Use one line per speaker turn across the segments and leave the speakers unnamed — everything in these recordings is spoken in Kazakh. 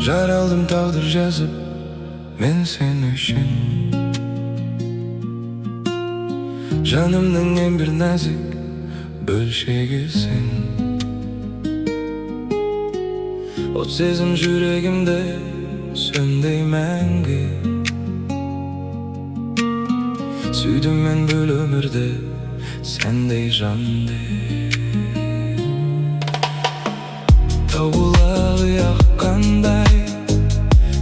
Жаралдым тағдыр жазып мен сен үшін. Жанымның ең бір нәзік бөлшегісің. От сезім жүрегімде сөнбей мәңгі. Сүйдім мен бұл өмірде сендей жанды. Тау бұлағы аққандай,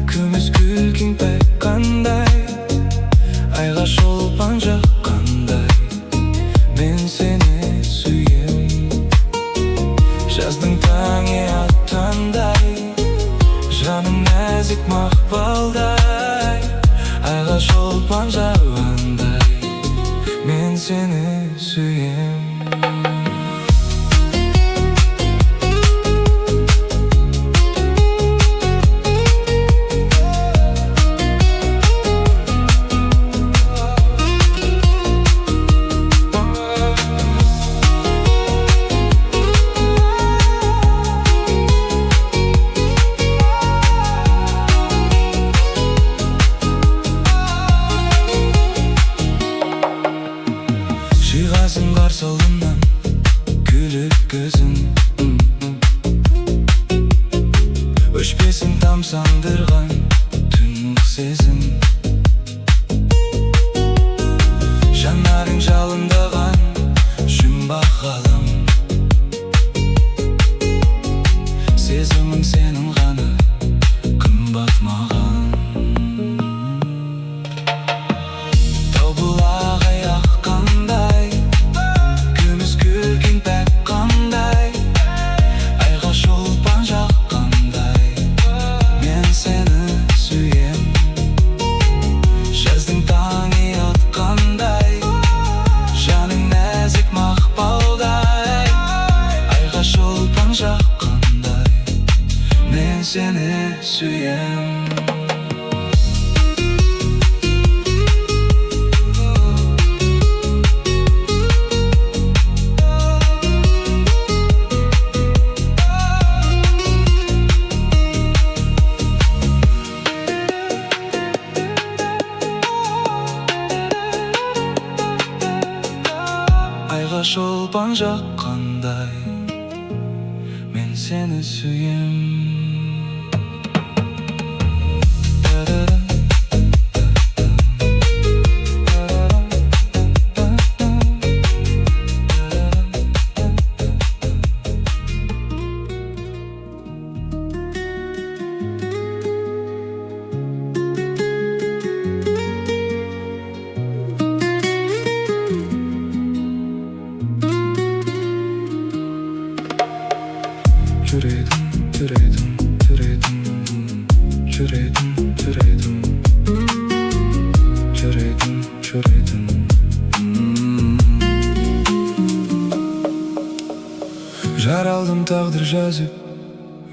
күміс күлкің қандай, айға шолпан жаққандай, мен сені сүйем. Жаздың таңы аттандай, жаным нәзік мақпалдай, айға шолпан жауғандай, мен сені сүйем. Жиғасың қарсы алдымнан күліп көзің, өшпесін тамсандырған түнгі сезім. Жанарың жалындаған жұмбақ ғалам, сезімің сенің ғана қымбат маған. Мен сені сүйем. Айға шолпан жаққандай, мен сені сүйем. Жүредім, жүредім, жүредім, жүредім, жүредім, жүредім, жүредім. Жаралдым тағдыр жазып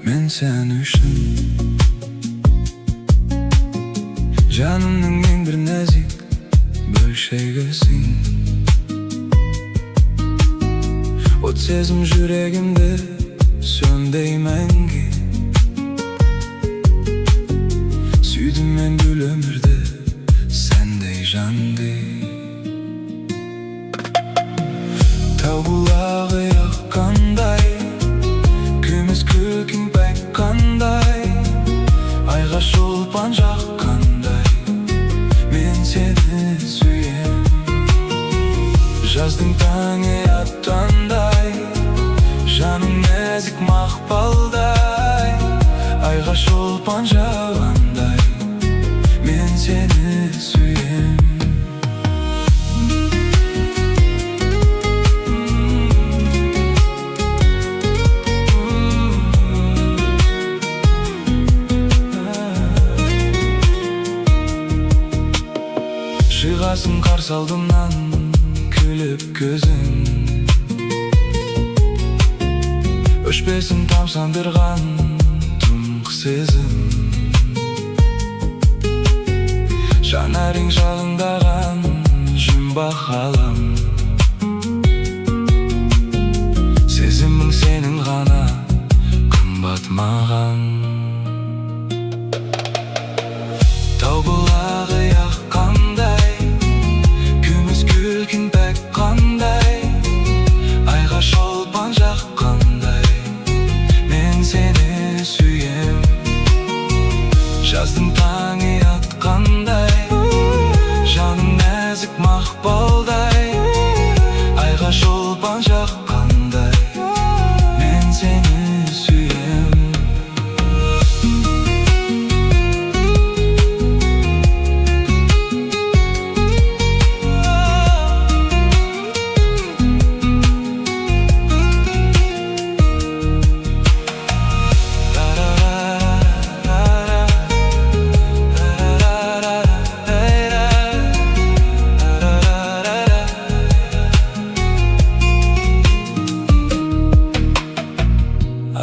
мен сен үшін. Жанымның ең бір нәзік бөлшегісің. От сезім жүрегімде сөнбей мәңгі. Сүйдім мен бұл өмірде сендей жанды. Тау бұлағы аққандай, күміс күлкің қандай, айға шолпан жаққандай, мен сені сүйем. Жаздың таңы аттандай, жаным нәзік мақпалдай, айға шолпан жауғандай, мен сені сүйем. Шығасың қарсы алдымнан күліп көзің, өшпесін тамсандырған тұнық сезім. Жанарың жалындаған жұмбақ ғалам, сезімің сенің ғана қымбат маған. seni sүйем. Жаздың таңы атқандай, жаның нәзік мақпалдай, айға шолпан жаққандай, мен сені сүйем.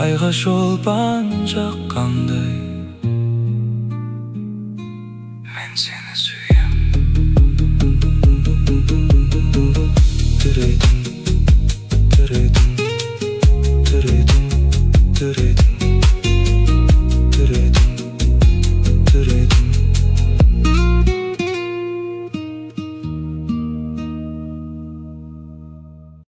Айға шолпан жаққандай, мен сені сүйем.